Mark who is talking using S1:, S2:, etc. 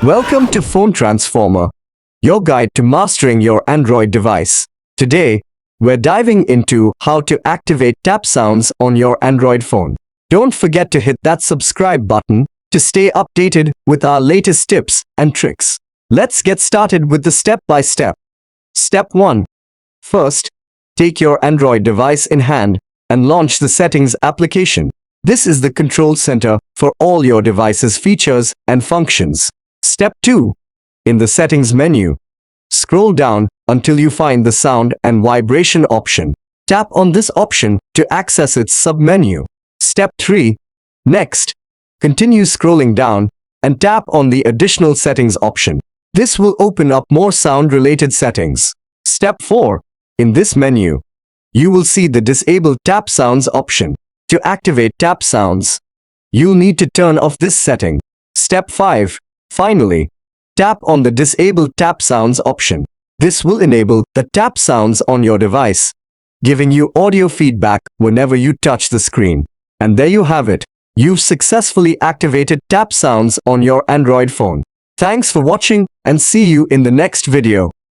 S1: Welcome to Phone Transformer, your guide to mastering your Android device. Today, we're diving into how to activate tap sounds on your Android phone. Don't forget to hit that subscribe button to stay updated with our latest tips and tricks. Let's get started with the step-by-step. Step 1. First, take your Android device in hand and launch the Settings application. This is the control center for all your device's features and functions. Step 2. In the Settings menu, scroll down until you find the Sound and Vibration option. Tap on this option to access its submenu. Step 3. Next, continue scrolling down and tap on the Additional Settings option. This will open up more sound-related settings. Step 4. In this menu, you will see the Disable Tap Sounds option. To activate tap sounds, you'll need to turn off this setting. Step 5. Finally, tap on the Disable Tap Sounds option. This will enable the tap sounds on your device, giving you audio feedback whenever you touch the screen. And there you have it. You've successfully activated tap sounds on your Android phone. Thanks for watching and see you in the next video.